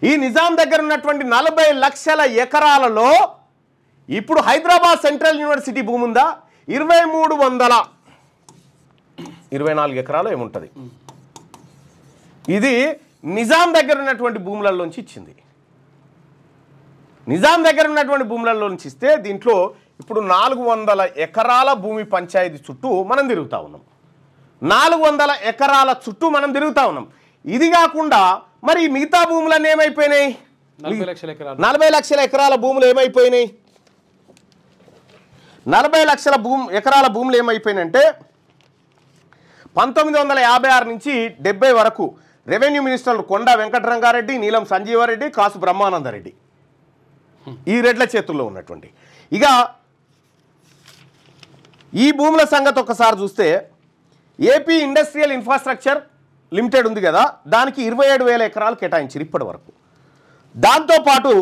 ఈ నిజాం దగ్గర ఉన్నటువంటి 40 లక్షల ఎకరాలలో ఇప్పుడు హైదరాబాద్ సెంట్రల్ యూనివర్సిటీ భూమి ఉందా 2324 ఎకరాలు ఏముంటుంది. ఇది నిజాం దగ్గర ఉన్నటువంటి భూములలోంచి ఇచ్చింది. నిజాం దగ్గర ఉన్నటువంటి భూములలోంచి ఇస్తే దీంట్లో ఇప్పుడు 400 ఎకరాల భూమి పంచాయతీ చుట్టూ మనం తిరుగుతూ ఉన్నాం. 400 ఎకరాల చుట్టూ మనం తిరుగుతూ ఉన్నాం. ఇది కాకుండా మరి మిగతా భూములన్నీ ఏమైపోయినాయి? 40 లక్షల ఎకరాల భూములు ఏమైపోయినాయి? 40 లక్షల ఎకరాల భూములు ఏమైపోయినాయంటే 1956 నుంచి 70 వరకు రెవెన్యూ మినిస్టర్లు కొండా వెంకటరంగారెడ్డి, నీలం సంజీవారెడ్డి, కాసు బ్రహ్మానందరెడ్డి ఈ రెడ్ల చేతుల్లో ఉన్నటువంటి. ఇక ఈ భూముల సంగతి ఒకసారి చూస్తే ఏపీ ఇండస్ట్రియల్ ఇన్ఫ్రాస్ట్రక్చర్ లిమిటెడ్ ఉంది కదా, దానికి 27,000 ఎకరాలు కేటాయించారు ఇప్పటి వరకు. దాంతోపాటు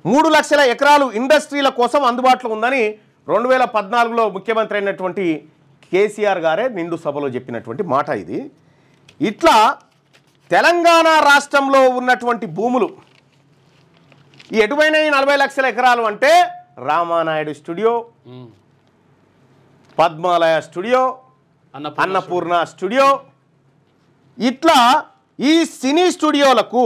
3 లక్షల ఎకరాలు ఇండస్ట్రీల కోసం అందుబాటులో ఉందని 2014లో ముఖ్యమంత్రి అయినటువంటి కేసీఆర్ గారే నిండు సభలో చెప్పినటువంటి మాట ఇది. ఇట్లా తెలంగాణ రాష్ట్రంలో ఉన్నటువంటి భూములు ఎటువైనా 40 లక్షల ఎకరాలు అంటే Ramanaidu studio, Padmalaya studio, Annapurna studio, ఇట్లా ఈ సినీ స్టూడియోలకు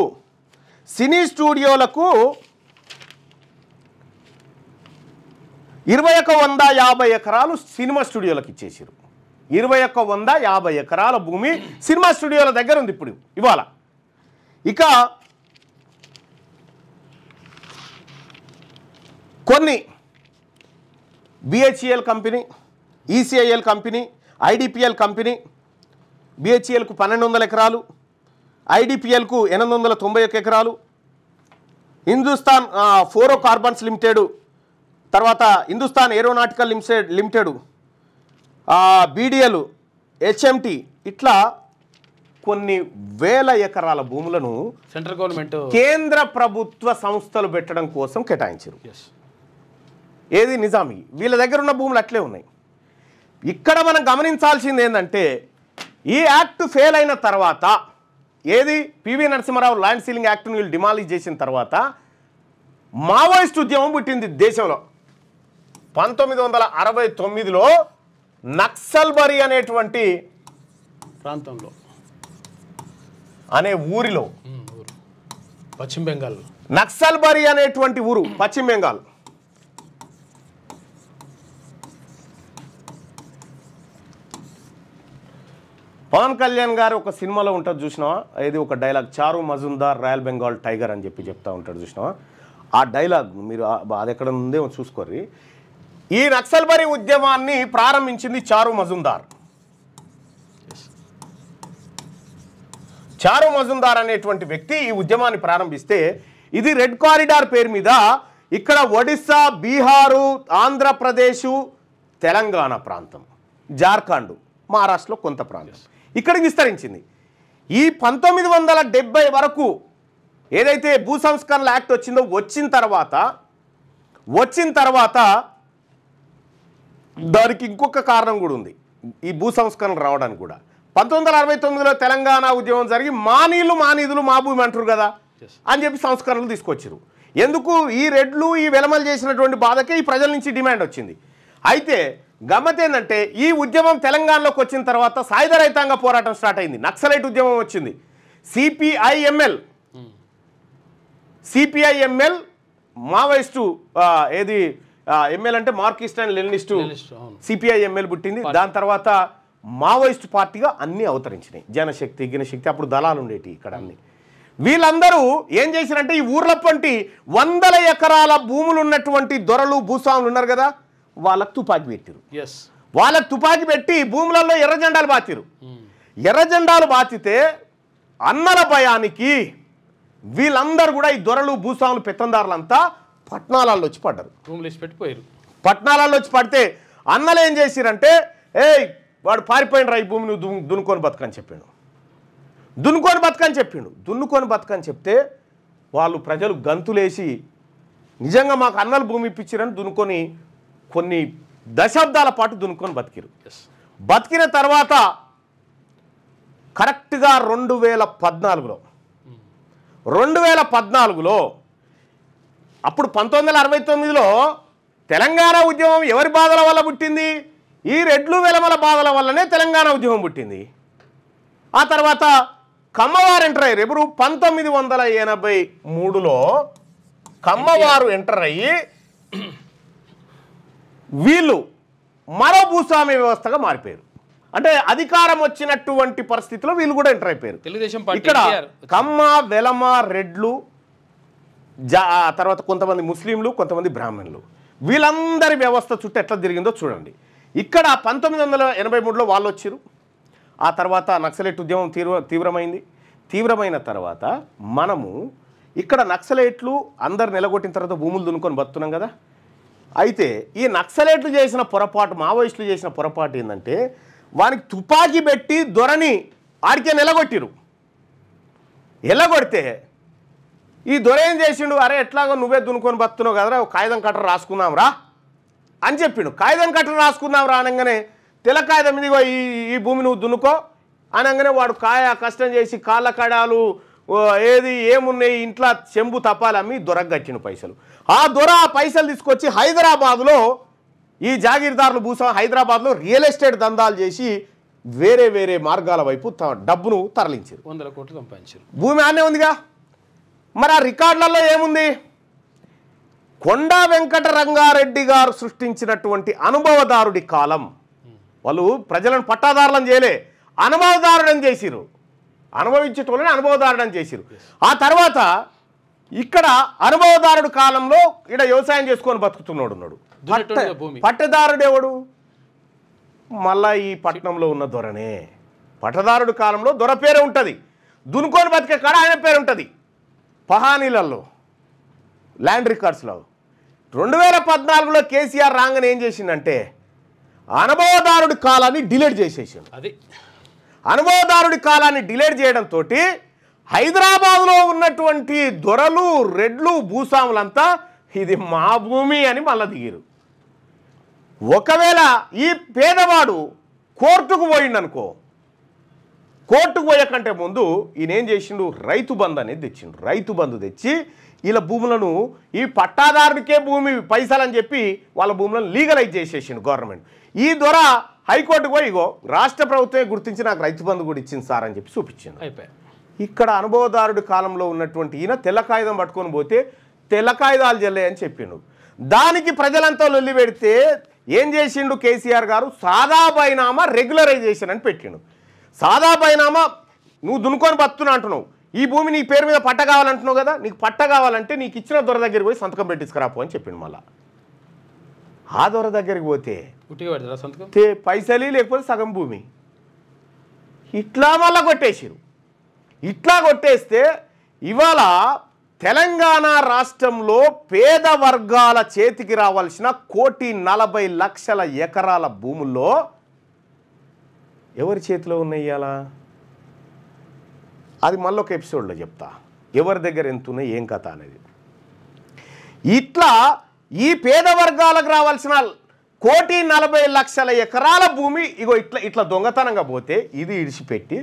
2150 ఎకరాలు సినిమా స్టూడియోలకు ఇచ్చేసారు. 2150 ఎకరాల భూమి సినిమా స్టూడియోల దగ్గర ఉంది ఇప్పుడు ఇవాళ. ఇక కొన్ని BHEL company, ECIL company, IDPL company, బిహెచ్ఈఎల్కు 1200 ఎకరాలు, ఐడిపిఎల్కు 891 ఎకరాలు, హిందుస్థాన్ ఫ్లోరో కార్బన్స్ లిమిటెడ్, తర్వాత Hindustan aeronautical limited, BDL, HMT, ఇట్లా కొన్ని వేల ఎకరాల భూములను సెంట్రల్ గవర్నమెంట్ కేంద్ర ప్రభుత్వ సంస్థలు పెట్టడం కోసం కేటాయించారు. ఏది నిజామీ వీళ్ళ దగ్గర ఉన్న భూములు అట్లే ఉన్నాయి. ఇక్కడ మనం గమనించాల్సింది ఏంటంటే ఈ యాక్ట్ ఫెయిల్ అయిన తర్వాత, ఏది పివి నరసింహారావు ల్యాండ్ సీలింగ్ యాక్ట్ను వీళ్ళు డిమాలిష్ చేసిన తర్వాత మావోయిస్ట్ ఉద్యమం పుట్టింది దేశంలో. 1969లో నక్సల్బరీ అనేటువంటి ప్రాంతంలో అనే ఊరిలో, పశ్చిమ బెంగాల్, నక్సల్బరీ అనేటువంటి ఊరు పశ్చిమ బెంగాల్, పవన్ కళ్యాణ్ గారు ఒక సినిమాలో ఉంటుంది చూసినావా, ఇది ఒక డైలాగ్, చారు మజుందార్ రాయల్ బెంగాల్ టైగర్ అని చెప్పి చెప్తా ఉంటాడు చూసినావా, ఆ డైలాగ్ మీరు అది ఎక్కడ ఉందేమో చూసుకోర్రి. ఈ నక్సల్బరీ ఉద్యమాన్ని ప్రారంభించింది చారు మజుందార్. చారు మజుందార్ అనేటువంటి వ్యక్తి ఈ ఉద్యమాన్ని ప్రారంభిస్తే ఇది రెడ్ కారిడార్ పేరు మీద ఇక్కడ ఒడిస్సా, బీహారు, ఆంధ్రప్రదేశ్, తెలంగాణ ప్రాంతం, జార్ఖండ్, మహారాష్ట్రలో కొంత ప్రాంతం ఇక్కడికి విస్తరించింది. ఈ 1970 వరకు ఏదైతే భూ సంస్కరణల యాక్ట్ వచ్చిందో వచ్చిన తర్వాత దానికి ఇంకొక కారణం కూడా ఉంది. ఈ భూ సంస్కరణ రావడానికి కూడా 1969లో తెలంగాణ ఉద్యమం జరిగి మా నీధులు మా భూమి అంటారు కదా అని చెప్పి సంస్కరణలు తీసుకొచ్చారు. ఎందుకు? ఈ రెడ్లు ఈ వెలమలు చేసినటువంటి బాధకే ఈ ప్రజల నుంచి డిమాండ్ వచ్చింది. అయితే గమ్మత్ ఏంటంటే ఈ ఉద్యమం తెలంగాణలోకి వచ్చిన తర్వాత సాయుధ రైతాంగ పోరాటం స్టార్ట్ అయింది. నక్సలైట్ ఉద్యమం వచ్చింది. సిపిఐఎంఎల్ మావోయిస్టు, ఏది ఎంఎల్ అంటే మార్కిస్ట్ అండ్ లెనినిస్టు, సిపిఐఎంఎల్ పుట్టింది. దాని తర్వాత మావోయిస్టు పార్టీగా అన్నీ అవతరించినాయి. జనశక్తి, గినశక్తి, అప్పుడు దళాలు ఉండేటి ఇక్కడ అన్ని. వీళ్ళందరూ ఏం చేశారంటే ఈ ఊర్ల పంటి 100 ఎకరాల భూములు ఉన్నటువంటి దొరలు, భూస్వాములు ఉన్నారు కదా, వాళ్ళకు తుపాకీ పెట్టారు. వాళ్ళకు తుపాకీ పెట్టి భూములలో ఎర్ర జెండాలు బాచారు. ఎర్ర జెండాలు బాచితే అన్నల భయానికి వీళ్ళందరూ కూడా ఈ దొరలు, భూస్వాములు, పెత్తందారులంతా పట్టణాలలో వచ్చి పడ్డారు. పట్టణాలలో వచ్చి పడితే అన్నలు ఏం చేసిరంటే, వాడు పారిపోయినరా ఈ భూమిని దున్నుకొని బతకని చెప్పిండు. దున్నుకొని బతకని చెప్తే వాళ్ళు ప్రజలు గంతులేసి నిజంగా మాకు అన్నలు భూమి ఇప్పించారని దున్నుకొని కొన్ని దశాబ్దాల పాటు దున్నుకొని బతికిరు. బతికిన తర్వాత కరెక్ట్గా 2014లో 2014లో అప్పుడు 1969లో తెలంగాణ ఉద్యమం ఎవరి బాధల వల్ల పుట్టింది? ఈ రెడ్లు వెలమల బాధల వల్లనే తెలంగాణ ఉద్యమం పుట్టింది. ఆ తర్వాత కమ్మవారు ఎంటర్ అయ్యారు. ఎప్పుడు? 1983లో కమ్మవారు ఎంటర్ అయ్యి వీళ్ళు మరో భూస్వామ్య వ్యవస్థగా మారిపోయారు. అంటే అధికారం వచ్చినటువంటి పరిస్థితిలో వీళ్ళు కూడా ఎంటర్ అయిపోయారు. ఇక్కడ కమ్మ, వెలమ, రెడ్లు, తర్వాత కొంతమంది ముస్లింలు, కొంతమంది బ్రాహ్మణులు, వీళ్ళందరి వ్యవస్థ చుట్టూ ఎట్లా తిరిగిందో చూడండి. ఇక్కడ 1983లో వాళ్ళు వచ్చారు. ఆ తర్వాత నక్సలైట్ ఉద్యమం తీవ్రమైంది. తీవ్రమైన తర్వాత మనము ఇక్కడ నక్సలైట్లు అందరు నిలగొట్టిన తర్వాత భూములు దున్నుకొని బతున్నాం కదా. అయితే ఈ నక్సలైట్లు చేసిన పొరపాటు, మావోయిస్టులు చేసిన పొరపాటు ఏంటంటే వానికి తుపాకీ పెట్టి దొరని ఆడికే నిలగొట్టిరు. ఎల్లగొడితే ఈ దొర ఏం చేసిండు? అరే ఎట్లాగో నువ్వే దున్నుకొని బతున్నావు కదరా, కాగితం కట్టరు రాసుకుందాం రా అని చెప్పిండు. కాగితం కట్టరు రాసుకుందాం రా అనగానే తెల్ల కాగితం మీద ఈ భూమి నువ్వు దున్నుకో అనగానే వాడు కష్టం చేసి కాళ్ళ కడాలు ఏమున్నాయి ఇంట్లో చెంబు తపాలి అమ్మి దొరకు కట్టిన పైసలు. ఆ దొర పైసలు తీసుకొచ్చి హైదరాబాద్లో ఈ జాగీర్దారులు హైదరాబాద్లో రియల్ ఎస్టేట్ దందాలు చేసి వేరే వేరే మార్గాల వైపు డబ్బును తరలించారు. 100 కోట్లు సంపాదించారు. భూమి ఆనే ఉందిగా. మరి ఆ రికార్డులలో ఏముంది? కొండా వెంకట రంగారెడ్డి గారు సృష్టించినటువంటి అనుభవదారుడి కాలం. వాళ్ళు ప్రజలను పట్టాదారులను చేయలే, అనుభవదారుడని చేసిరు. అనుభవించేటోళ్ళని అనుభవదారుడని చేసిరు. ఆ తర్వాత ఇక్కడ అనుభవదారుడు కాలంలో ఇక్కడ వ్యవసాయం చేసుకొని బతుకుతున్నాడు ఉన్నాడు. పట్టదారుడు ఎవడు? మళ్ళా ఈ పట్టణంలో ఉన్న దొరనే. పట్టదారుడు కాలంలో దొర పేరు ఉంటుంది, దున్నుకొని బతికే కాడ ఆయన పేరు ఉంటుంది. పహానీలలో ల్యాండ్ రికార్డ్స్లో 2014లో కేసీఆర్ రాగానే ఏం చేసిందంటే అనుభవదారుడి కాలాన్ని డిలీట్ చేసేసాడు. అది అనుభవదారుడి కాలాన్ని డిలీట్ చేయడంతో హైదరాబాద్లో ఉన్నటువంటి దొరలు, రెడ్లు, భూస్వాములంతా ఇది మా భూమి అని మళ్ళీ దిగిరు. ఒకవేళ ఈ పేదవాడు కోర్టుకు పోయిండనుకో, కోర్టుకు పోయకంటే ముందు ఈయన ఏం చేసిండు? రైతు బంధు అనేది తెచ్చిండు. రైతు బంధు తెచ్చి వీళ్ళ భూములను ఈ పట్టాదారుడికే భూమి పైసలు అని చెప్పి వాళ్ళ భూములను లీగలైజ్ చేసేసిండు గవర్నమెంట్. ఈ దొర హైకోర్టుకు పోయి ఇగో రాష్ట్ర ప్రభుత్వమే గుర్తించి నాకు రైతు బంధు కూడా ఇచ్చింది సార్ అని చెప్పి చూపించింది. ఇక్కడ అనుభవదారుడి కాలంలో ఉన్నటువంటి ఈయన తెల్ల కాగితం పట్టుకొని పోతే తెల్ల కాగితాలు జల్లే అని చెప్పిండు. దానికి ప్రజలంతా లొల్లి పెడితే ఏం చేసిండు కేసీఆర్ గారు? సాదా బైనామా రెగ్యులరైజేషన్ అని పెట్టిండు. సాదా బైనామా నువ్వు దున్నుకొని బతున్నా అంటున్నావు, ఈ భూమి నీ పేరు మీద పట్ట కావాలంటున్నావు కదా, నీకు పట్ట కావాలంటే నీకు ఇచ్చిన దొర దగ్గరికి పోయి సంతకం పెట్టించుకురాపో అని చెప్పిండు. మళ్ళా ఆ దొర దగ్గరికి పోతే పైసలు లేకపోతే సగం భూమి ఇట్లా మళ్ళా కొట్టేసిరు. ఇట్లా కొట్టేస్తే ఇవాళ తెలంగాణ రాష్ట్రంలో పేద వర్గాల చేతికి రావాల్సిన 1,40,00,000 ఎకరాల భూముల్లో ఎవరి చేతిలో ఉన్నాయి ఇవాళ? అది మళ్ళీ ఒక ఎపిసోడ్లో చెప్తా, ఎవరి దగ్గర ఎంత ఉన్నాయి ఏం కథ అనేది. ఇట్లా ఈ పేద వర్గాలకు రావాల్సిన 1,40,00,000 ఎకరాల భూమి ఇగో ఇట్లా దొంగతనంగా పోతే ఇది ఇడిచిపెట్టి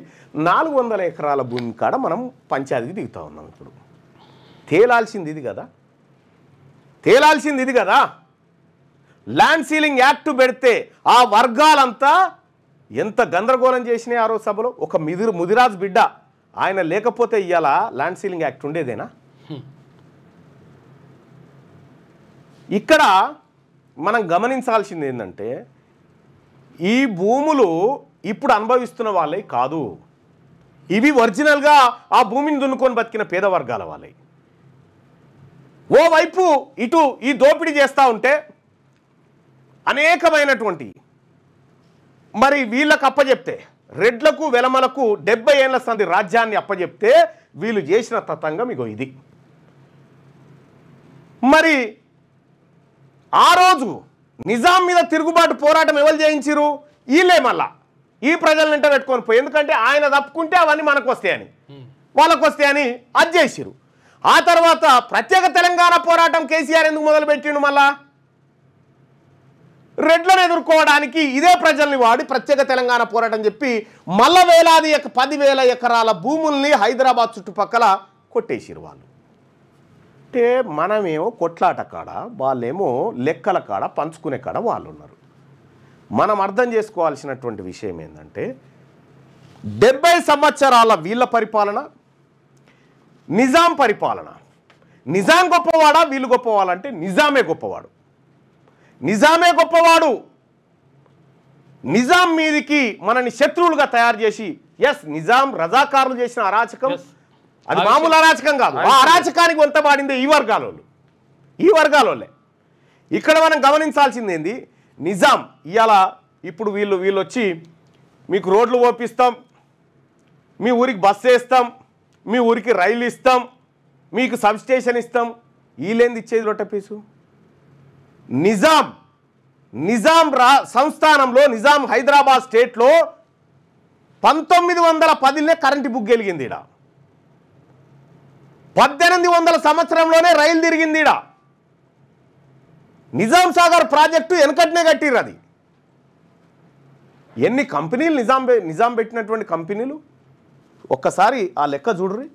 400 ఎకరాల భూమి కాడ మనం పంచాయతీకి దిగుతూ ఉన్నాం. ఇప్పుడు తేలాల్సింది ఇది కదా, తేలాల్సింది ఇది కదా. ల్యాండ్ సీలింగ్ యాక్ట్ పెడితే ఆ వర్గాలంతా ఎంత గందరగోళం చేసినాయి ఆ రోజు సభలో. ఒక ముదిరాజు బిడ్డ ఆయన లేకపోతే ఇవాళ ల్యాండ్ సీలింగ్ యాక్ట్ ఉండేదేనా? ఇక్కడ మనం గమనించాల్సింది ఏంటంటే ఈ భూములు ఇప్పుడు అనుభవిస్తున్న వాళ్ళే కాదు, ఇవి ఒరిజినల్గా ఆ భూమిని దున్నుకొని బతికిన పేద వర్గాల వాళ్ళే. ఓవైపు ఇటు ఈ దోపిడీ చేస్తూ ఉంటే అనేకమైనటువంటి మరి వీళ్ళకు అప్పచెప్తే రెడ్లకు వెలమలకు 70 ఏళ్ల సంధి రాజ్యాన్ని అప్పచెప్తే వీళ్ళు చేసిన తతంగం ఇగో ఇది. మరి ఆ రోజు నిజాం మీద తిరుగుబాటు పోరాటం ఎవరు చేయించారు? వీళ్ళే మళ్ళా ఈ ప్రజలను వెంట పెట్టుకొని పోయి, ఎందుకంటే ఆయన తప్పుకుంటే అవన్నీ మనకు వస్తాయని వాళ్ళకు వస్తాయని అది చేసిరు. ఆ తర్వాత ప్రత్యేక తెలంగాణ పోరాటం కేసీఆర్ ఎందుకు మొదలుపెట్టిండు? మళ్ళా రెడ్లను ఎదుర్కోవడానికి ఇదే ప్రజల్ని వాడి ప్రత్యేక తెలంగాణ పోరాటం చెప్పి మళ్ళా 10,000 ఎకరాల భూముల్ని హైదరాబాద్ చుట్టుపక్కల కొట్టేసిరు వాళ్ళు. అంటే మనమేమో కొట్లాట కాడ, వాళ్ళేమో లెక్కల కాడ, పంచుకునే కాడ వాళ్ళు ఉన్నారు. మనం అర్థం చేసుకోవాల్సినటువంటి విషయం ఏంటంటే 70 సంవత్సరాల వీళ్ళ పరిపాలన, నిజాం పరిపాలన. నిజాం గొప్పవాడా వీళ్ళు గొప్పవాళ్ళంటే నిజామే గొప్పవాడు. నిజామే గొప్పవాడు. నిజాం మీదికి మనని శత్రువులుగా తయారు చేసి, ఎస్ నిజాం రజాకారులు చేసిన అరాచకం, అది మామూలు అరాచకం కాదు. ఆ అరాచకానికి వంత పాడిందే ఈ వర్గాలోళ్ళే. ఇక్కడ మనం గమనించాల్సింది ఏంది, నిజాం ఇవాళ ఇప్పుడు వీళ్ళు వచ్చి మీకు రోడ్లు ఓపిస్తాం, మీ ఊరికి బస్సు వేస్తాం, మీ ఊరికి రైలు ఇస్తాం, మీకు సబ్ స్టేషన్ ఇస్తాం. వీళ్ళేంది ఇచ్చేది రొట్టెపీసు? నిజాం సంస్థానంలో, నిజాం హైదరాబాద్ స్టేట్లో 1910 కరెంటు బుక్ గెలిగింది. ఈడ 1800 సంవత్సరంలోనే రైలు తిరిగింది. ఈడ నిజాం సాగర్ ప్రాజెక్టు వెనకట్నే కట్టిర్రు. అది ఎన్ని కంపెనీలు నిజాం పెట్టినటువంటి కంపెనీలు ఒక్కసారి ఆ లెక్క చూడ్రి.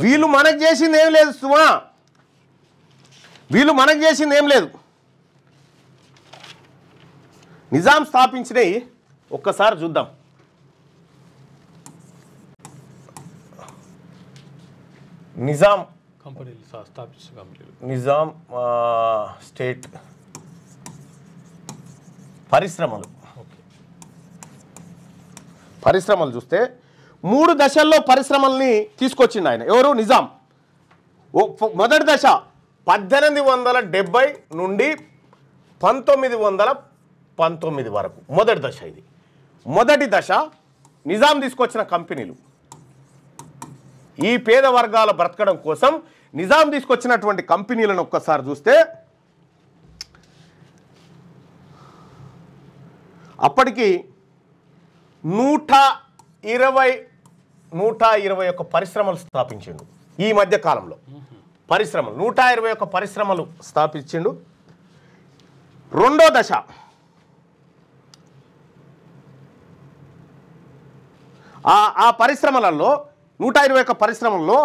వీళ్ళు మనకు చేసింది ఏం లేదు సుమా, వీళ్ళు మనకు చేసింది ఏం లేదు. నిజాం స్థాపించినవి ఒక్కసారి చూద్దాం. నిజాం నిజాం స్టేట్ పరిశ్రమలు చూస్తే 3 దశల్లో పరిశ్రమల్ని తీసుకొచ్చిండు ఆయన. ఎవరు? నిజాం. మొదటి దశ 1870 నుండి 1919 వరకు మొదటి దశ. ఇది మొదటి దశ. నిజాం తీసుకొచ్చిన కంపెనీలు ఈ పేద వర్గాల బ్రతకడం కోసం నిజాం తీసుకొచ్చినటువంటి కంపెనీలను ఒక్కసారి చూస్తే అప్పటికి 121 పరిశ్రమలు స్థాపించిండు. ఈ మధ్య కాలంలో పరిశ్రమలు 121 పరిశ్రమలు స్థాపించిండు. రెండో దశ ఆ పరిశ్రమలలో 121 పరిశ్రమల్లో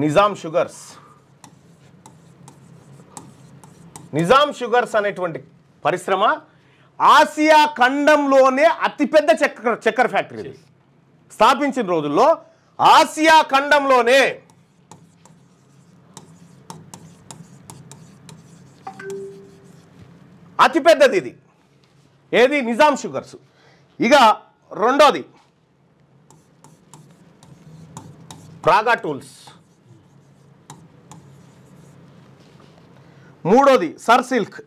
నిజాం షుగర్స్ అనేటువంటి పరిశ్రమ ఆసియా ఖండంలోనే అతిపెద్ద చక్కెర ఫ్యాక్టరీ స్థాపించిన రోజుల్లో ఆసియా ఖండంలోనే అతిపెద్దది ఇది. ఏది? నిజాం షుగర్స్. ఇక రెండోది ప్రాగా టూల్స్, మూడోది సర్ సిల్క్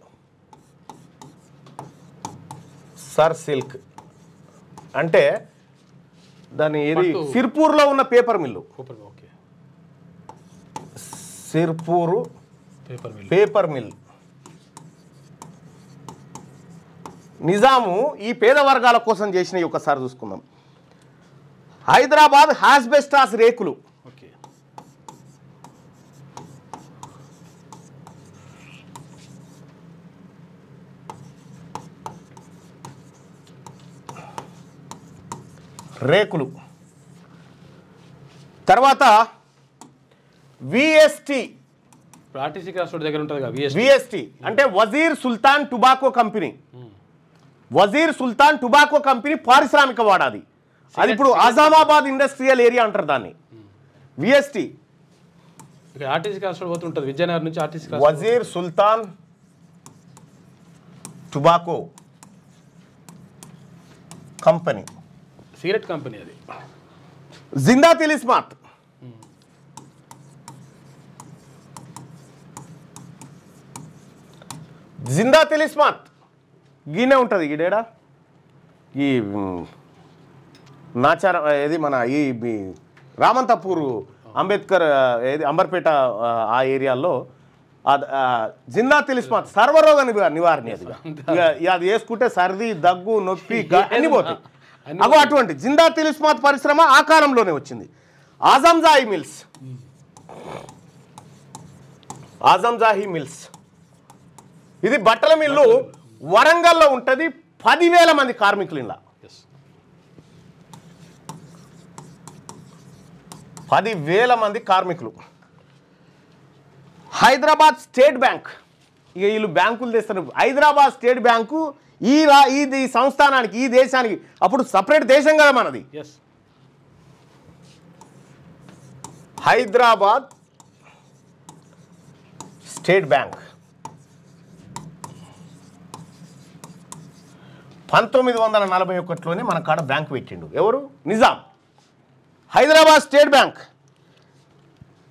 అంటే దాని ఏది? సిర్పూర్లో ఉన్న paper mill. Sirpur paper mill. Nizam ఈ పేద వర్గాల కోసం చేసినవి ఒకసారి చూసుకుందాం. హైదరాబాద్ హాస్బెస్టాస్ రేకులు, తర్వాత విఎస్టి, విఎస్టి అంటే వజీర్ సుల్తాన్ టొబాకో కంపెనీ. పారిశ్రామిక వాడాది. అది ఇప్పుడు ఆజామాబాద్ ఇండస్ట్రియల్ ఏరియా అంటారు దాన్ని. విఎస్టి వజీర్ సుల్తాన్ టొబాకో కంపెనీ, సిగరెట్ కంపెనీ. అది జిందా తిలిస్మాత్, గీనే ఉంటుంది. గీడేడా ఈ నాచార ఏది మన ఈ రామంతపూర్ అంబేద్కర్ ఏది అంబర్పేట ఆ ఏరియాలో జిందా తిలిస్మాత్ సర్వరోగ నివారణ. అది వేసుకుంటే సర్ది, దగ్గు, నొప్పి అన్ని పోతాయి. అగో అటువంటి జిందా తిలిస్మాత్ పరిశ్రమ ఆ కాలంలోనే వచ్చింది. ఆజంజాహి మిల్స్, ఇది బట్టల మిల్లు వరంగల్లో ఉంటుంది. 10,000 మంది కార్మికులు. ఇలా 10,000 మంది కార్మికులు. హైదరాబాద్ స్టేట్ బ్యాంక్, ఇక వీళ్ళు బ్యాంకులు తెస్తారు. హైదరాబాద్ స్టేట్ బ్యాంకు ఈ సంస్థానానికి, ఈ దేశానికి, అప్పుడు సపరేట్ దేశం కదా మనది. హైదరాబాద్ స్టేట్ బ్యాంక్ 1941లోనే మన కాడ బ్యాంక్ పెట్టిండు. ఎవరు? నిజాం. Hyderabad state bank.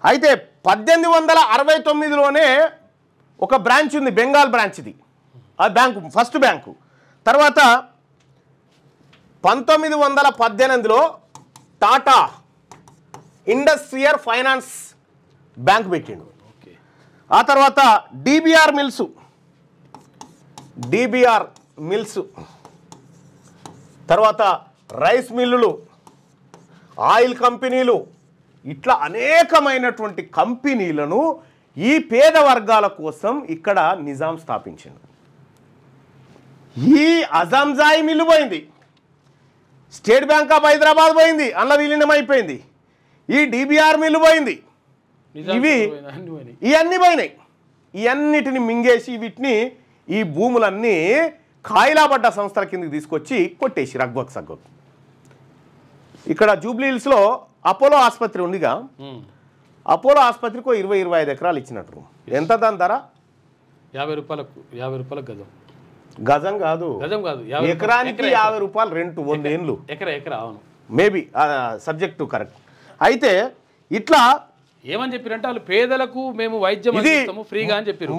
అయితే 1869లోనే ఒక బ్రాంచ్ ఉంది, బెంగాల్ బ్రాంచ్. ఇది ఆ బ్యాంకు ఫస్ట్ బ్యాంకు. తర్వాత 1918లో టాటా ఇండస్ట్రియల్ ఫైనాన్స్ బ్యాంక్ పెట్టిండు. ఆ తర్వాత డిబిఆర్ మిల్స్, తర్వాత రైస్ మిల్లులు, ఆయిల్ కంపెనీలు, ఇట్లా అనేకమైనటువంటి కంపెనీలను ఈ పేద వర్గాల కోసం ఇక్కడ నిజాం స్థాపించింది. ఈ అజంజాయి మిల్లు పోయింది, స్టేట్ బ్యాంక్ ఆఫ్ హైదరాబాద్ పోయింది, అందులో విలీనం అయిపోయింది. ఈ డిబిఆర్ మిల్లు పోయింది, ఇవన్నీ పోయినాయి. ఇవన్నిటిని మింగేసి వీటిని, ఈ భూములన్నీ కాయిలాబడ్డ సంస్థల కిందకి తీసుకొచ్చి కొట్టేసి రగ్వక్ సగ్వక్. ఇక్కడ జూబ్లీ హిల్స్లో అపోలో ఆసుపత్రి ఉందిగా, అపోలో ఆసుపత్రికి 20-25 ఎకరాలు ఇచ్చినట్టు. ఎంత దాని ధర? 50 రూపాయలకు గజం. గజం కాదు, ఎకరానికి 50 రూపాయలు రెంట్, 100 ఏళ్ళు. ఎకరా అవును, మేబీ సబ్జెక్టు కరెక్ట్. అయితే ఇట్లా ఏమని చెప్పారంటే వాళ్ళు పేదలకు మేము వైద్యం అందిస్తాము ఫ్రీగా అని చెప్పారు.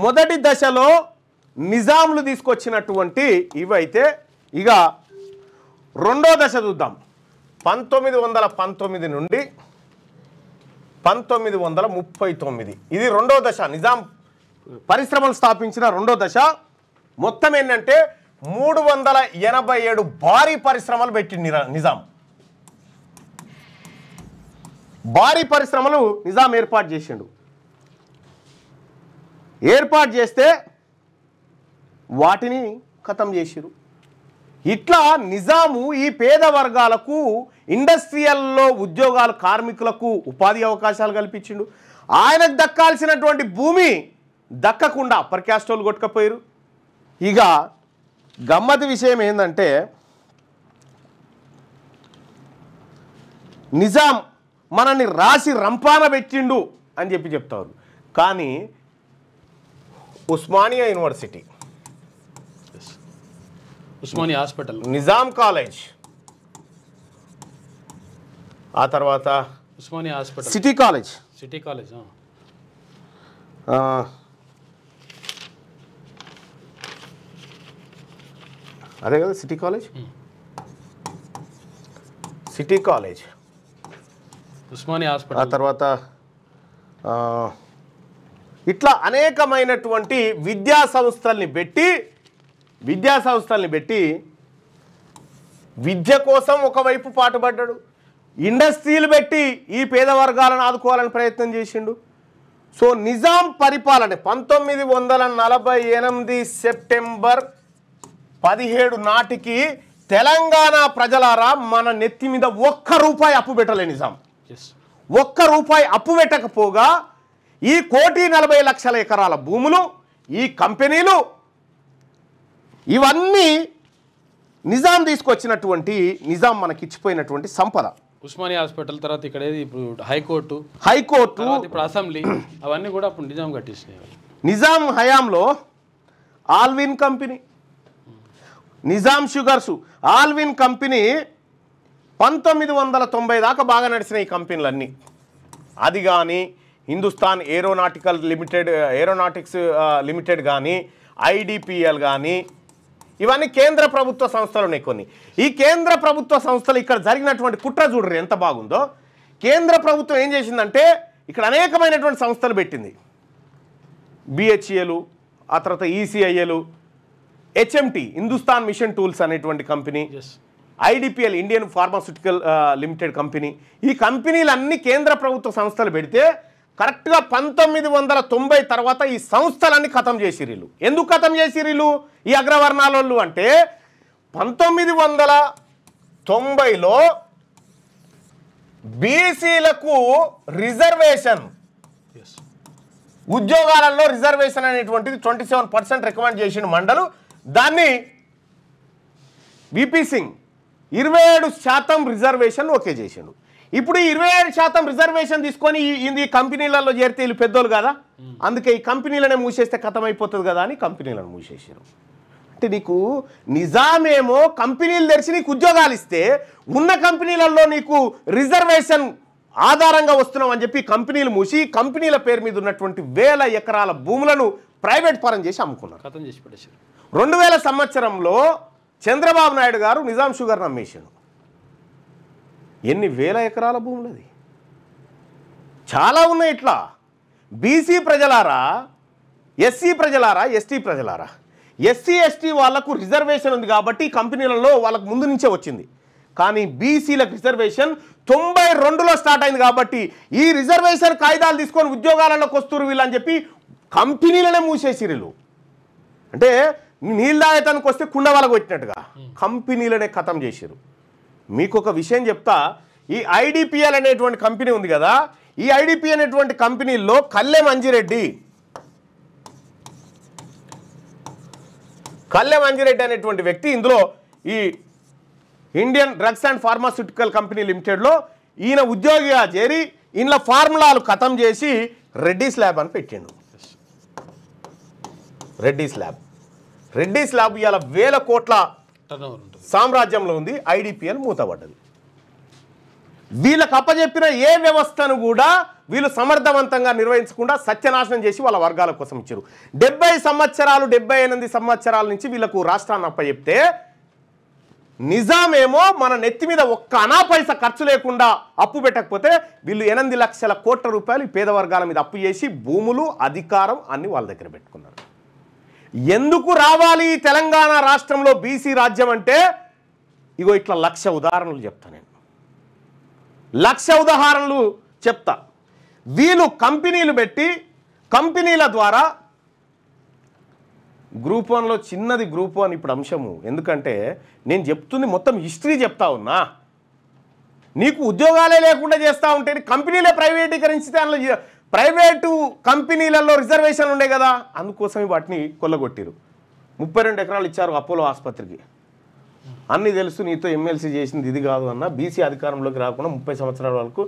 మొదటి దశలో నిజాంలు తీసుకొచ్చినటువంటి ఇవైతే. ఇక రెండో దశ చూద్దాం. 1919 నుండి 1939, ఇది రెండో దశ. నిజాం పరిశ్రమలు స్థాపించిన రెండో దశ. మొత్తం ఏంటంటే 387 భారీ పరిశ్రమలు పెట్టింది నిజాం. భారీ పరిశ్రమలు నిజాం ఏర్పాటు చేసిండు. ఏర్పాటు చేస్తే వాటిని ఖతం చేసిరు. ఇట్లా నిజాము ఈ పేద వర్గాలకు ఇండస్ట్రియల్లో ఉద్యోగాలు, కార్మికులకు ఉపాధి అవకాశాలు కల్పించిండు. ఆయనకు దక్కాల్సినటువంటి భూమి దక్కకుండా అప్పర్ క్యాస్ట్ వాళ్ళు కొట్టుకపోయారు. ఇక గమ్మతి విషయం ఏంటంటే, నిజాం మనల్ని రాసి రంపాన పెట్టిండు అని చెప్తారు. కానీ Osmania university, Osmania hospital, Nizam college, ఆ తర్వాత ఉస్మానియా హాస్పిటల్, సిటీ కాలేజ్, అదే కదా సిటీ కాలేజ్, ఉస్మానియా హాస్పిటల్, ఆ తర్వాత ఇట్లా అనేకమైనటువంటి విద్యా సంస్థల్ని పెట్టి విద్య కోసం ఒకవైపు పాటుపడ్డాడు. ఇండస్ట్రీలు పెట్టి ఈ పేద వర్గాలను ఆదుకోవాలని ప్రయత్నం చేసిండు. సో నిజాం పరిపాలన 1948 సెప్టెంబర్ 17 నాటికి తెలంగాణ ప్రజలారా మన నెత్తి మీద ₹1 అప్పు పెట్టలే నిజాం. ₹1 అప్పు పెట్టకపోగా ఈ 1,40,00,000 ఎకరాల భూములు, ఈ కంపెనీలు, ఇవన్నీ నిజాం తీసుకొచ్చినటువంటి, నిజాం మనకిచ్చిపోయినటువంటి సంపద. ఉస్మానియా హాస్పిటల్ తర్వాత ఇక్కడ ఇప్పుడు హైకోర్టు, ఇప్పుడు అసెంబ్లీ, అవన్నీ కూడా అప్పుడు నిజాం కట్టించినాయి. నిజాం హయాంలో Allwyn company, Nizam sugars, Allwyn company 1990 దాకా బాగా నడిచిన ఈ కంపెనీలన్నీ. అది కానీ హిందుస్థాన్ ఏరోనాటిక్స్ లిమిటెడ్ కానీ, ఐడిపిఎల్ కానీ, ఇవన్నీ కేంద్ర ప్రభుత్వ సంస్థలు ఉన్నాయి కొన్ని. ఈ కేంద్ర ప్రభుత్వ సంస్థలు ఇక్కడ జరిగినటువంటి కుట్ర చూడరు ఎంత బాగుందో. కేంద్ర ప్రభుత్వం ఏం చేసిందంటే ఇక్కడ అనేకమైనటువంటి సంస్థలు పెట్టింది. బిహెచ్ఏలు, ఆ తర్వాత ఈసీఐఏలు, హెచ్ఎంటి హిందుస్థాన్ మిషన్ టూల్స్ అనేటువంటి company, IDPL Indian pharmaceutical limited company. ఈ కంపెనీలన్నీ కేంద్ర ప్రభుత్వ సంస్థలు పెడితే కరెక్ట్గా 1990 తర్వాత ఈ సంస్థలన్నీ ఖతం చేసిర్రు. ఎందుకు ఖతం చేసిర్రు ఈ అగ్రవర్ణాలోళ్ళు అంటే 1990లో బీసీలకు రిజర్వేషన్, ఉద్యోగాలలో రిజర్వేషన్ అనేటువంటిది 27% రికమెండ్ చేసిన మండలు, దాన్ని విపి సింగ్ 27% రిజర్వేషన్ ఓకే చేసిండు. ఇప్పుడు 27% రిజర్వేషన్ తీసుకొని ఇది కంపెనీలలో చేరితే వీళ్ళు పెద్దోళ్ళు కదా, అందుకే ఈ కంపెనీలనే మూసేస్తే కథం అయిపోతుంది కదా అని కంపెనీలను మూసేసారు. అంటే నీకు నిజామేమో కంపెనీలు తెరిచి నీకు ఉద్యోగాలు ఇస్తే ఉన్న కంపెనీలలో నీకు రిజర్వేషన్ ఆధారంగా వస్తున్నాం అని చెప్పి కంపెనీలు మూసి కంపెనీల పేరు మీద ఉన్నటువంటి 1000 ఎకరాల భూములను ప్రైవేట్ పరం చేసి అమ్ముకున్నారు. 2000 సంవత్సరంలో చంద్రబాబు నాయుడు గారు నిజాం షుగర్ అమ్మేశాడు. ఎన్ని 1000 ఎకరాల భూములు, అది చాలా ఉన్నాయి. ఇట్లా బీసీ ప్రజలారా, ఎస్సీ ప్రజలారా, ఎస్టీ ప్రజలారా, ఎస్సీ ఎస్టీ వాళ్లకు రిజర్వేషన్ ఉంది కాబట్టి కంపెనీలలో వాళ్ళకు ముందు నుంచే వచ్చింది. కానీ బీసీలకు రిజర్వేషన్ 92లో స్టార్ట్ అయింది కాబట్టి ఈ రిజర్వేషన్ కాయిదాలు తీసుకొని ఉద్యోగాలలోకి వస్తున్నారు వీళ్ళని చెప్పి కంపెనీలనే మూసేసిరు. అంటే నీళ్ళు తాగటానికి వస్తే కుండ వాళ్ళకు వచ్చినట్టుగా కంపెనీలనే ఖతం చేసిరు. మీకు ఒక విషయం చెప్తా, ఈ ఐడిపిఎల్ అనేటువంటి కంపెనీ ఉంది కదా, ఈ ఐడిపి అనేటువంటి కంపెనీల్లో కల్లెం అంజిరెడ్డి అనేటువంటి వ్యక్తి ఇందులో ఈ Indian drugs and pharmaceutical company లిమిటెడ్లో ఈయన ఉద్యోగిగా చేరి ఇంట్లో ఫార్ములాలు ఖతం చేసి రెడ్డీస్ ల్యాబ్ అని పెట్టిండు. రెడ్డీస్ ల్యాబ్ ఇవాళ 1000 కోట్ల సామ్రాజ్యంలో ఉంది. ఐడిపిఎల్ మూతపడ్డది. వీళ్ళకి అప్పచెప్పిన ఏ వ్యవస్థను కూడా వీళ్ళు సమర్థవంతంగా నిర్వహించకుండా సత్యనాశనం చేసి వాళ్ళ వర్గాల కోసం ఇచ్చారు. 78 సంవత్సరాల నుంచి వీళ్ళకు రాష్ట్రాన్ని అప్పచెప్తే నిజామేమో మన నెత్తి మీద ఒక్క అనా పైసా ఖర్చు లేకుండా అప్పు పెట్టకపోతే వీళ్ళు 8 లక్షల కోట్ల రూపాయలు పేద వర్గాల మీద అప్పు చేసి భూములు, అధికారం అన్ని వాళ్ళ దగ్గర పెట్టుకున్నారు. ఎందుకు రావాలి తెలంగాణ రాష్ట్రంలో బీసీ రాజ్యం అంటే ఇగో ఇట్లా 1,00,000 ఉదాహరణలు చెప్తా. నేను 1,00,000 ఉదాహరణలు చెప్తా. వీళ్ళు కంపెనీలు పెట్టి కంపెనీల ద్వారా గ్రూప్ 1లో చిన్నది గ్రూప్ 1 ఇప్పుడు అంశము. ఎందుకంటే నేను చెప్తుంది మొత్తం హిస్టరీ చెప్తా ఉన్నా. నీకు ఉద్యోగాలే లేకుండా చేస్తూ ఉంటే కంపెనీలే ప్రైవేటీకరించితే అందులో ప్రైవేటు కంపెనీలలో రిజర్వేషన్ ఉండే కదా, అందుకోసమే వాటిని కొల్లగొట్టిరు. 32 ఎకరాలు ఇచ్చారు అపోలో ఆసుపత్రికి. అన్నీ తెలుసు, నీతో ఎమ్మెల్సీ చేసింది ఇది కాదు అన్న. బీసీ అధికారంలోకి రాకుండా 30 సంవత్సరాల వరకు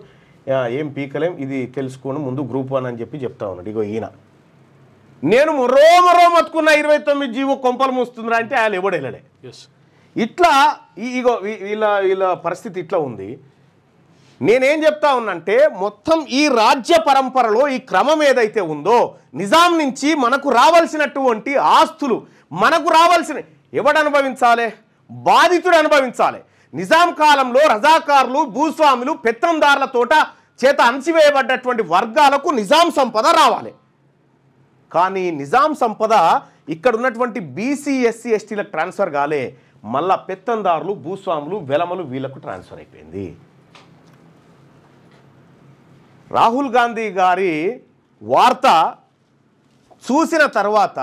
ఏం పీకలేం, ఇది తెలుసుకొని ముందు గ్రూప్ 1 అని చెప్పి చెప్తా ఉన్నాడు. ఇగో ఈయన నేను మరో మతుకున్న 29 జీవో కొంపలు మూస్తుందిరా అంటే ఆయన ఎవడెళ్ళడే. ఇట్లా ఇగో వీళ్ళ పరిస్థితి ఇట్లా ఉంది. నేనేం చెప్తా ఉన్నంటే మొత్తం ఈ రాజ్య పరంపరలో ఈ క్రమం ఏదైతే ఉందో నిజాం నుంచి మనకు రావాల్సినటువంటి ఆస్తులు మనకు రావాల్సిన ఎవడు అనుభవించాలి? బాధితుడు అనుభవించాలి. నిజాం కాలంలో రజాకారులు, భూస్వాములు, పెత్తందారుల తోట చేత అణచివేయబడ్డటువంటి వర్గాలకు నిజాం సంపద రావాలి. కానీ నిజాం సంపద ఇక్కడ ఉన్నటువంటి బీసీ, ఎస్సీ, ఎస్టీలకు ట్రాన్స్ఫర్ కాలే, మళ్ళా పెత్తందారులు, భూస్వాములు, వెలమలు వీళ్ళకు ట్రాన్స్ఫర్ అయిపోయింది. రాహుల్ గాంధీ గారి వార్త చూసిన తర్వాత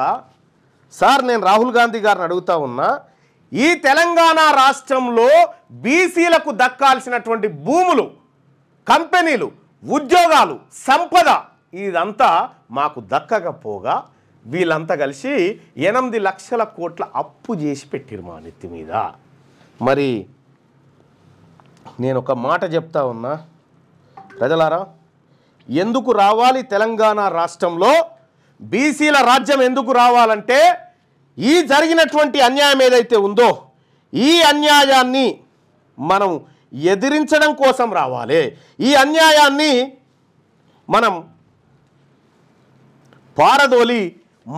సార్ నేను రాహుల్ గాంధీ గారిని అడుగుతా ఉన్నా, ఈ తెలంగాణ రాష్ట్రంలో బీసీలకు దక్కాల్సినటువంటి భూములు, కంపెనీలు, ఉద్యోగాలు, సంపద ఇదంతా మాకు దక్కకపోగా వీళ్ళంతా కలిసి 8 లక్షల కోట్ల అప్పు చేసి పెట్టిరు మా నెత్తి మీద. మరి నేను ఒక మాట చెప్తా ఉన్నా, ప్రజలారా, ఎందుకు రావాలి తెలంగాణ రాష్ట్రంలో బీసీల రాజ్యం? ఎందుకు రావాలంటే ఈ జరిగినటువంటి అన్యాయం ఏదైతే ఉందో ఈ అన్యాయాన్ని మనం ఎదిరించడం కోసం రావాలి. ఈ అన్యాయాన్ని మనం పారదోలి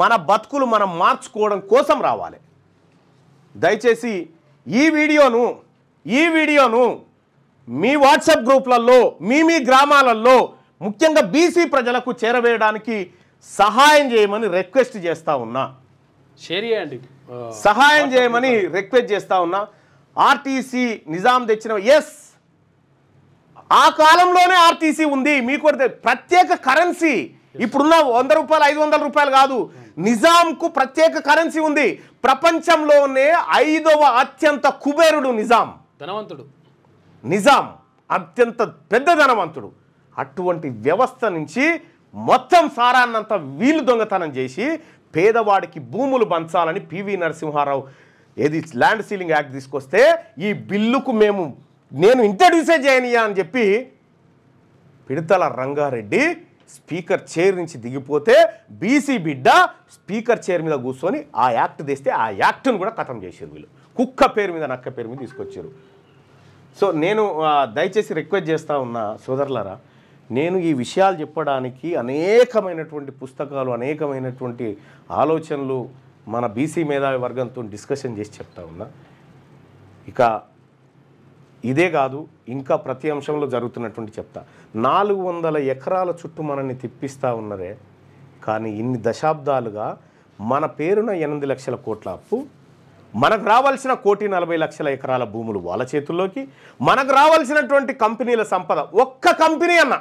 మన బతుకులు మనం మార్చుకోవడం కోసం రావాలి. దయచేసి ఈ వీడియోను మీ వాట్సాప్ గ్రూప్లలో, మీ గ్రామాలలో, ముఖ్యంగా బీసీ ప్రజలకు చేరవేయడానికి సహాయం చేయమని రిక్వెస్ట్ చేస్తూ ఉన్నా. షేర్ చేయండి, సహాయం చేయమని రిక్వెస్ట్ చేస్తూ ఉన్నా. ఆర్టీసీ నిజాం తెచ్చిన, ఎస్ ఆ కాలంలోనే ఆర్టీసీ ఉంది. మీకు ప్రత్యేక కరెన్సీ ఇప్పుడున్న 100 రూపాయలు 500 రూపాయలు కాదు, నిజాంకు ప్రత్యేక కరెన్సీ ఉంది. ప్రపంచంలోనే 5వ అత్యంత కుబేరుడు నిజాం, ధనవంతుడు నిజాం. అత్యంత పెద్ద ధనవంతుడు. అటువంటి వ్యవస్థ నుంచి మొత్తం సారాన్నంతా వీళ్ళు దొంగతనం చేసి పేదవాడికి భూములు పంచాలని పివి నరసింహారావు ఏది ల్యాండ్ సీలింగ్ యాక్ట్ తీసుకొస్తే ఈ బిల్లుకు నేను ఇంట్రడ్యూసే చేయనియా అని చెప్పి పిడతల రంగారెడ్డి స్పీకర్ చైర్ నుంచి దిగిపోతే బీసీ బిడ్డ స్పీకర్ చైర్ మీద కూర్చొని ఆ యాక్ట్ తెస్తే ఆ యాక్ట్ను కూడా ఖతం చేశారు వీళ్ళు. కుక్క పేరు మీద నక్క పేరు మీద తీసుకొచ్చారు. సో నేను దయచేసి రిక్వెస్ట్ చేస్తూ ఉన్నా సోదరులారా, నేను ఈ విషయాలు చెప్పడానికి అనేకమైనటువంటి పుస్తకాలు అనేకమైనటువంటి ఆలోచనలు మన బీసీ మేధావి వర్గంతో డిస్కషన్ చేసి చెప్తా ఉన్నా. ఇక ఇదే కాదు, ఇంకా ప్రతి అంశంలో జరుగుతున్నటువంటి చెప్తా. 400 ఎకరాల చుట్టూ మనల్ని తిప్పిస్తూ ఉన్నదే, కానీ ఇన్ని దశాబ్దాలుగా మన పేరున 8 లక్షల కోట్ల అప్పు, మనకు రావాల్సిన 1,40,00,000 ఎకరాల భూములు వాళ్ళ చేతుల్లోకి, మనకు రావాల్సినటువంటి కంపెనీల సంపద ఒక్క కంపెనీ అన్న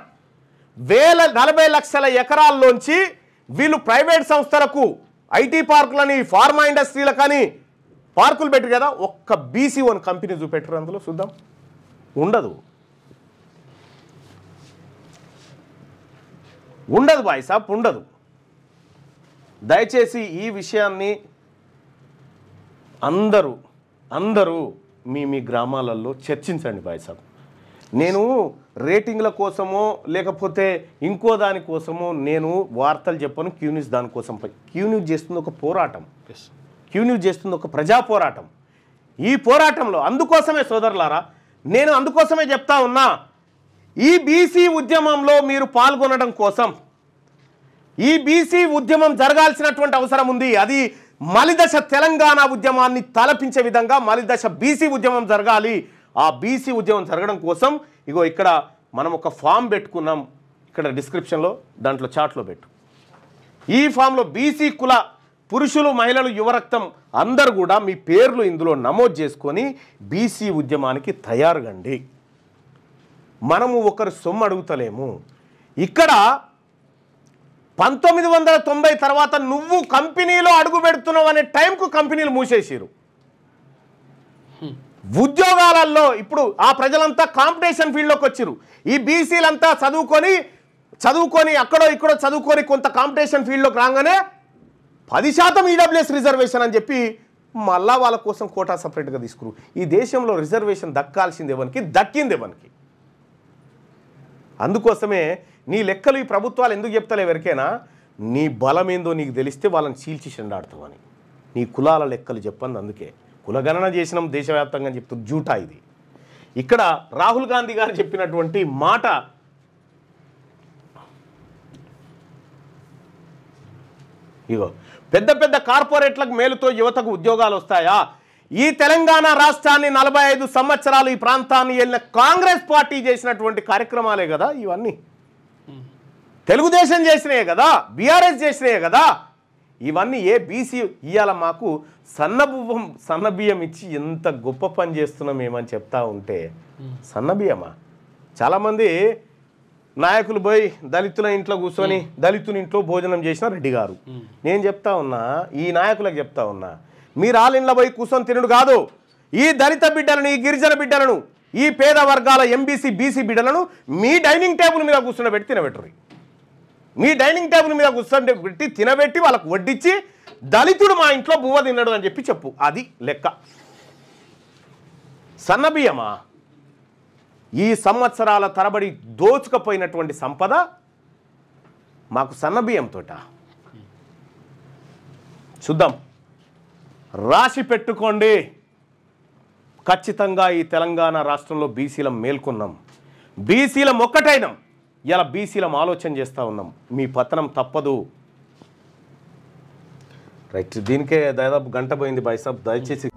40 లక్షల ఎకరాల్లోంచి వీళ్ళు ప్రైవేట్ సంస్థలకు ఐటీ పార్కులని ఫార్మా ఇండస్ట్రీలకని పార్కులు పెట్టు కదా, ఒక్క BC1 కంపెనీ చూపెట్టరు అందులో చూద్దాం. ఉండదు బాయ్ సాబ్, ఉండదు. దయచేసి ఈ విషయాన్ని అందరూ మీ గ్రామాలలో చర్చించండి బాయ్ సాబ్. నేను రేటింగ్ల కోసమో లేకపోతే ఇంకో దానికోసమో నేను వార్తలు చెప్పను. క్యూన్యూస్ దానికోసం క్యూన్యూస్ చేస్తుంది ఒక పోరాటం, క్యూన్యూస్ చేస్తుంది ఒక ప్రజా పోరాటం. ఈ పోరాటంలో అందుకోసమే సోదరులారా, నేను అందుకోసమే చెప్తా ఉన్నా, ఈ బీసీ ఉద్యమంలో మీరు పాల్గొనడం కోసం ఈ బీసీ ఉద్యమం జరగాల్సినటువంటి అవసరం ఉంది. అది మలిదశ తెలంగాణ ఉద్యమాన్ని తలపించే విధంగా మలిదశ బీసీ ఉద్యమం జరగాలి. ఆ బీసీ ఉద్యమం జరగడం కోసం ఇగో ఇక్కడ మనం ఒక ఫామ్ పెట్టుకున్నాం, ఇక్కడ డిస్క్రిప్షన్లో దాంట్లో చాట్లో పెట్టు. ఈ ఫామ్లో బీసీ కుల పురుషులు మహిళలు యువరక్తం అందరూ కూడా మీ పేర్లు ఇందులో నమోదు చేసుకొని బీసీ ఉద్యమానికి తయారుగండి. మనము ఒకరు సొమ్ము అడుగుతలేము. ఇక్కడ 1990 తర్వాత నువ్వు కంపెనీలో అడుగు పెడుతున్నావు అనే టైంకు కంపెనీలు మూసేసారు. ఉద్యోగాలలో ఇప్పుడు ఆ ప్రజలంతా కాంపిటీషన్ ఫీల్డ్లోకి వచ్చారు. ఈ బీసీలంతా చదువుకొని అక్కడో ఇక్కడో చదువుకొని కొంత కాంపిటీషన్ ఫీల్డ్లోకి రాగానే 10% ఈడబ్ల్యూఎస్ రిజర్వేషన్ అని చెప్పి మళ్ళా వాళ్ళ కోసం కోటా సపరేట్గా తీసుకురు. ఈ దేశంలో రిజర్వేషన్ దక్కాల్సింది ఎవరికి, దక్కింది ఎవరికి? అందుకోసమే నీ లెక్కలు ఈ ప్రభుత్వాలు ఎందుకు చెప్తలే ఎవరికైనా, నీ బలం ఏందో నీకు తెలిస్తే వాళ్ళని చీల్చి చెండాడుతామని. నీ కులాల లెక్కలు చెప్పండి. అందుకే కులగణన చేసినాం దేశవ్యాప్తంగా అని చెప్తుంది జూటా ఇది. ఇక్కడ రాహుల్ గాంధీ గారు చెప్పినటువంటి మాట, ఇగో పెద్ద పెద్ద కార్పొరేట్లకు మేలుతో యువతకు ఉద్యోగాలు వస్తాయా? ఈ తెలంగాణ రాష్ట్రాన్ని 45 సంవత్సరాలు ఈ ప్రాంతాన్ని వెళ్ళిన కాంగ్రెస్ పార్టీ చేసినటువంటి కార్యక్రమాలే కదా ఇవన్నీ. తెలుగుదేశం చేసినాయే కదా, బీఆర్ఎస్ చేసినాయే కదా ఇవన్నీ. ఏ బీసీ ఇవాళ మాకు సన్నబియ్యం ఇచ్చి ఎంత గొప్ప పని చేస్తున్నాం ఏమని చెప్తా ఉంటే, సన్నబియ్యమా? చాలామంది నాయకులు పోయి దళితుల ఇంట్లో కూర్చొని దళితుని ఇంట్లో భోజనం చేసిన రెడ్డి గారు. నేను చెప్తా ఉన్నా, ఈ నాయకులకు చెప్తా ఉన్నా, మీరు వాళ్ళ ఇంట్లో పోయి కూర్చొని తినడు కాదు, ఈ దళిత బిడ్డలను, ఈ గిరిజన బిడ్డలను, ఈ పేద వర్గాల ఎంబీసీ బీసీ బిడ్డలను మీ డైనింగ్ టేబుల్ మీద కూర్చొని తినబెట్టరు. మీ డైనింగ్ టేబుల్ మీద కూర్చొని తినబెట్టి వాళ్ళకు వడ్డించి దళితుడు మా ఇంట్లో బువ్వ తిన్నాడు అని చెప్పు. అది లెక్క. సన్నబియ్యమా? ఈ సంవత్సరాల తరబడి దోచుకపోయినటువంటి సంపద మాకు సన్నబియ్యంతో చూద్దాం. రాసి పెట్టుకోండి, ఖచ్చితంగా ఈ తెలంగాణ రాష్ట్రంలో బీసీలం మేల్కొన్నాం, బీసీలం ఒక్కటైనాం. ఇలా బీసీలం ఆలోచన చేస్తూ ఉన్నాం. మీ పతనం తప్పదు. రైట్, దీనికే దాదాపు గంట పోయింది బాయ్ సాబ్. దయచేసి